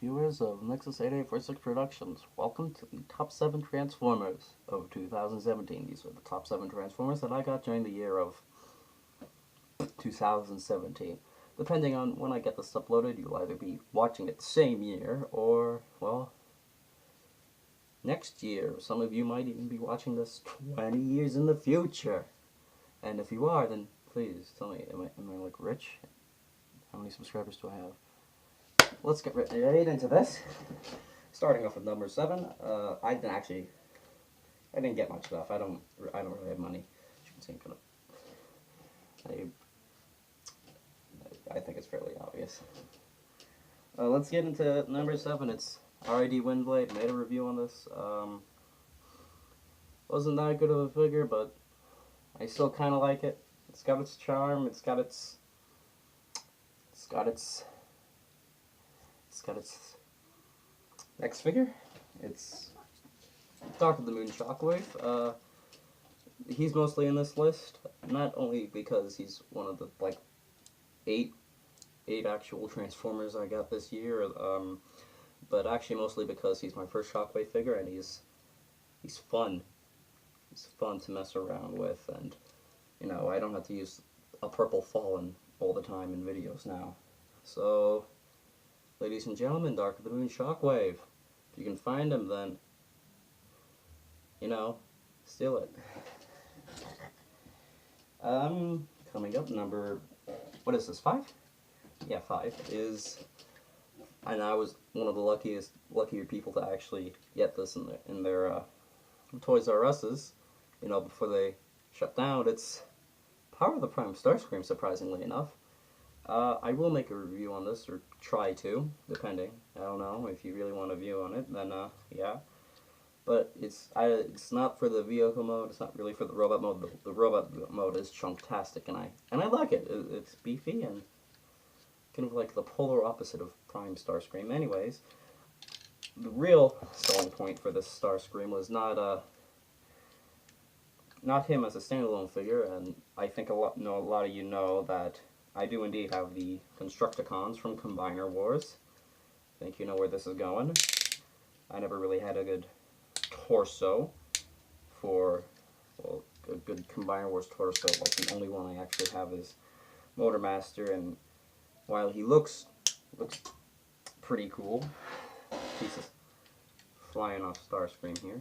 viewers of Nexus 8846 Productions. Welcome to the top 7 Transformers of 2017. These are the top 7 Transformers that I got during the year of 2017. Depending on when I get this uploaded, you'll either be watching it the same year or, well, next year. Some of you might even be watching this 20 years in the future. And if you are, then please tell me, am I like rich? How many subscribers do I have? Let's get right into this. Starting off with number 7. I didn't get much stuff. I don't really have money. As you can see, I think it's fairly obvious. Let's get into number 7. It's R.I.D. Windblade. Made a review on this. Wasn't that good of a figure, but I still kind of like it. It's got its charm. It's got its next figure. It's Dr. the Moon Shockwave. He's mostly in this list, not only because he's one of the like eight actual Transformers I got this year, but actually mostly because he's my first Shockwave figure, and he's fun. He's fun to mess around with, and you know, I don't have to use a purple Fallen all the time in videos now. So, ladies and gentlemen, Dr. the Moon Shockwave. If you can find him, then, you know, steal it. Coming up, number, what is this, 5? Yeah, 5 is, and I was one of the luckier people to actually get this in their Toys R Us's, you know, before they shut down. It's Power of the Prime Starscream, surprisingly enough. I will make a review on this, or try to, depending. I don't know, if you really want a view on it, then, yeah. But it's not for the vehicle mode, it's not really for the robot mode. The robot mode is chunktastic, and I like it. It's beefy, and kind of like the polar opposite of Prime Starscream. Anyways, the real selling point for this Starscream was not him as a standalone figure, and I think a lot of you know that I do indeed have the Constructicons from Combiner Wars. I think you know where this is going. I never really had a good torso for, well, a good Combiner Wars torso. Like, the only one I actually have is Motormaster, and while he looks pretty cool, Jesus, flying off Starscream here.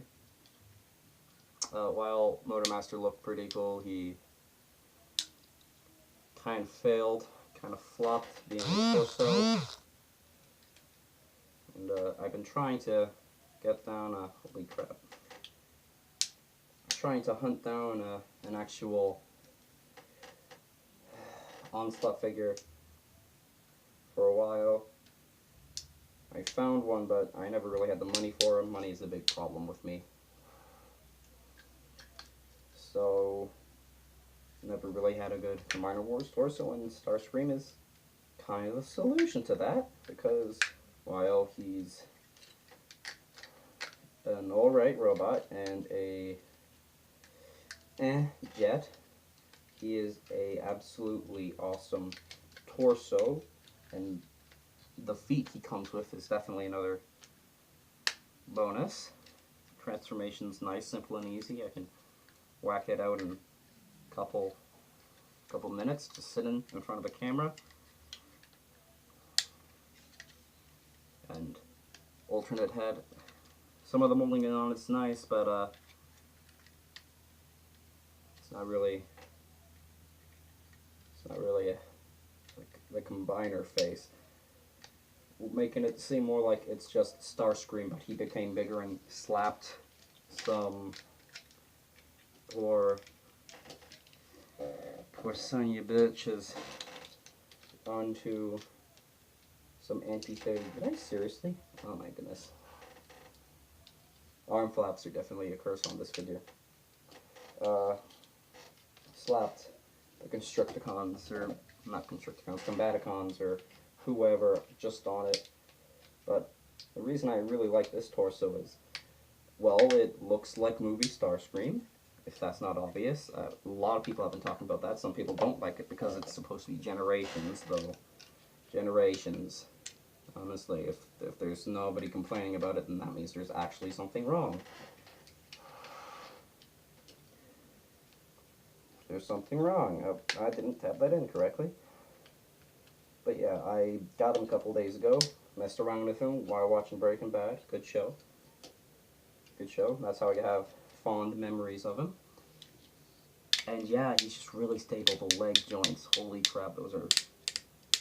While Motormaster looked pretty cool, he kind of failed, kind of flopped being a torso. And I've been trying to get down holy crap. Trying to hunt down an actual Onslaught figure for a while. I found one, but I never really had the money for him. Money is a big problem with me. So, never really had a good Combiner Wars torso, and Starscream is kind of the solution to that, because while he's an alright robot and a jet, he is a absolutely awesome torso, and the feat he comes with is definitely another bonus. Transformation's nice, simple, and easy. I can whack it out in a couple minutes, just sitting in front of the camera. And alternate head. Some of the molding on it's nice, but it's not really like the Combiner face, making it seem more like it's just Starscream, but he became bigger and slapped some poor son of you bitches onto some anti-fade. Did I seriously? Oh my goodness. Arm flaps are definitely a curse on this figure. Slapped the Constructicons, or not Constructicons, Combaticons, or whoever, just on it. But the reason I really like this torso is, well, it looks like movie Starscream, if that's not obvious. A lot of people have been talking about that. Some people don't like it because it's supposed to be Generations, though. Generations. Honestly, if there's nobody complaining about it, then that means there's actually something wrong. There's something wrong. I didn't tab that in correctly. But yeah, I got him a couple days ago. Messed around with him while watching Breaking Bad. Good show. Good show. That's how I have fond memories of him. And yeah, he's just really stable. The leg joints, holy crap, those are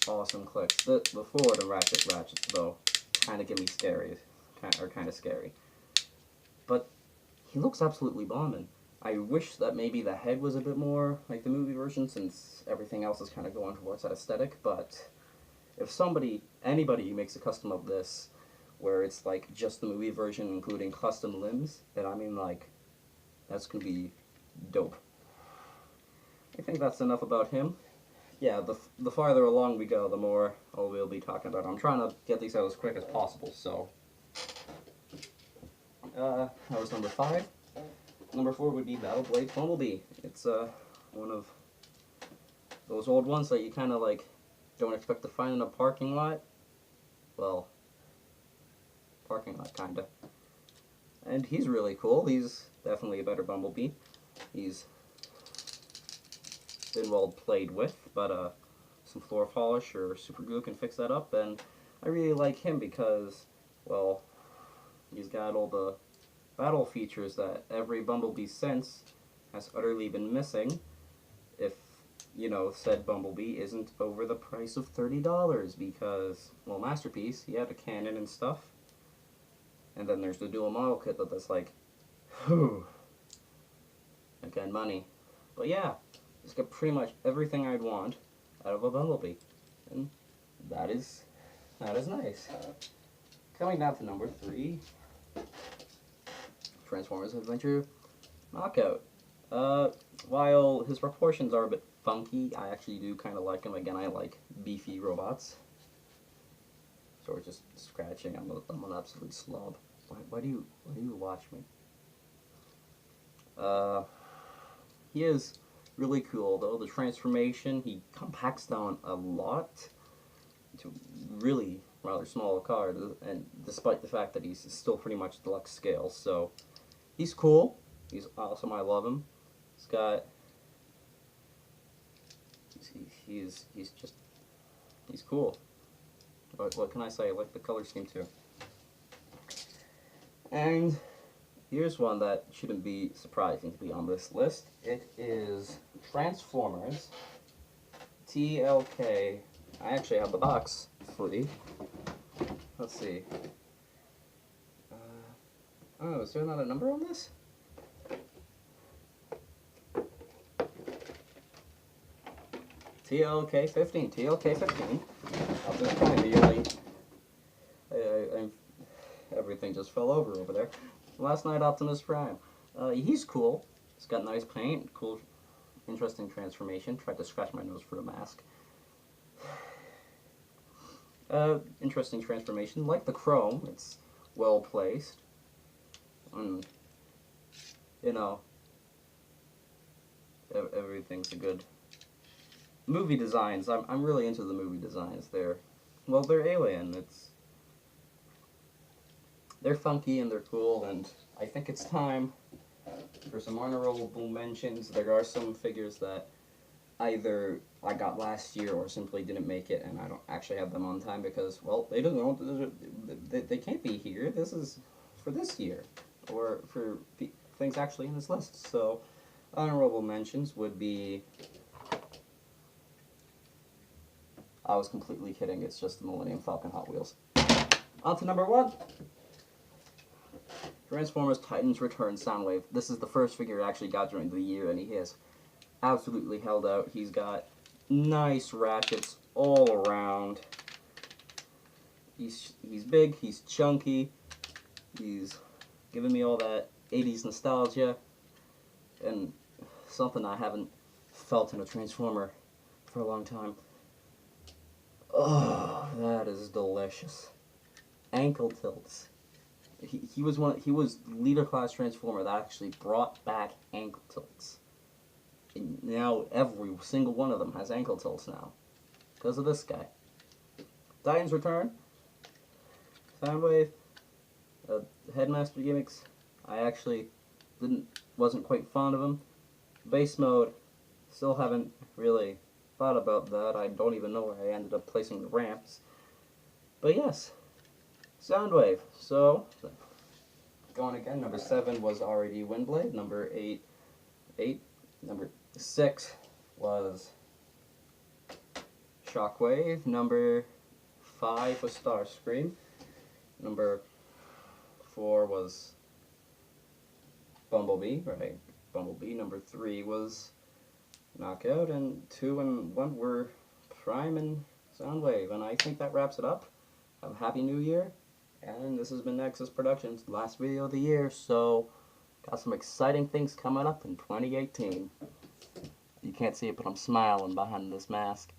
awesome clicks. The forward and ratchets though, kind of get me scary, kind of scary. But he looks absolutely bombing. I wish that maybe the head was a bit more like the movie version, since everything else is kind of going towards that aesthetic. But if anybody makes a custom of this, where it's like just the movie version including custom limbs, then I mean like, that's gonna be dope. I think that's enough about him. Yeah, the farther along we go, the more we'll be talking about. I'm trying to get these out as quick as possible, so. That was number 5. Number 4 would be Battle Blade Bumblebee. It's one of those old ones that you kind of like don't expect to find in a parking lot. Well, parking lot kinda. And he's really cool. He's definitely a better Bumblebee. He's been well played with, but some floor polish or super glue can fix that up. And I really like him because, well, he's got all the battle features that every Bumblebee since has utterly been missing if, you know, said Bumblebee isn't over the price of $30, because, well, Masterpiece, he had a cannon and stuff, and then there's the dual model kit that's like, whew, again, money. But yeah, he's got pretty much everything I'd want out of a Bumblebee, and that is nice. Coming down to number 3, Transformers Adventure Knockout. While his proportions are a bit funky, I actually do kind of like him. Again, I like beefy robots. So we're just scratching. I'm an absolute slob. Why do you watch me? He is really cool though. The transformation, he compacts down a lot to really rather small car, and despite the fact that he's still pretty much deluxe scale, so he's cool. He's awesome. I love him. He's got. He's cool. What can I say? I like the color scheme too. And here's one that shouldn't be surprising to be on this list. It is Transformers TLK. I actually have the box free. Let's see. Oh, is there not a number on this? TLK 15. TLK 15. Optimus Prime. Everything just fell over there. Last Night Optimus Prime. He's cool. He's got nice paint. Cool, interesting transformation. Tried to scratch my nose for a mask. Interesting transformation. Like the chrome, it's well placed. And, you know, everything's a good. Movie designs. I'm really into the movie designs. They're alien. They're funky and they're cool, and I think it's time for some honorable mentions. There are some figures that either I got last year or simply didn't make it, and I don't actually have them on time because, well, they don't know, they can't be here. This is for this year, or for things actually in this list. So, honorable mentions would be. I was completely kidding. It's just the Millennium Falcon Hot Wheels. On to number 1. Transformers Titans Return Soundwave. This is the first figure I actually got during the year, and he has absolutely held out. He's got nice ratchets all around. He's big, he's chunky, he's giving me all that 80s nostalgia, and something I haven't felt in a Transformer for a long time. Oh, that is delicious. Ankle tilts. He was leader class Transformer that actually brought back ankle tilts. And now every single one of them has ankle tilts now because of this guy. Titans Return. Soundwave. Headmaster gimmicks, I actually wasn't quite fond of them. Base mode, still haven't really thought about that. I don't even know where I ended up placing the ramps. But yes, Soundwave. So, going again, number 7 was RAD Windblade. Number 8. Number 6 was Shockwave. Number 5 was Starscream. Number 4 was Bumblebee, right? Bumblebee. Number 3 was Knockout, and 2 and 1 were Prime and Soundwave. And I think that wraps it up. Have a happy new year. And this has been Nexus Productions, last video of the year, so got some exciting things coming up in 2018. You can't see it, but I'm smiling behind this mask.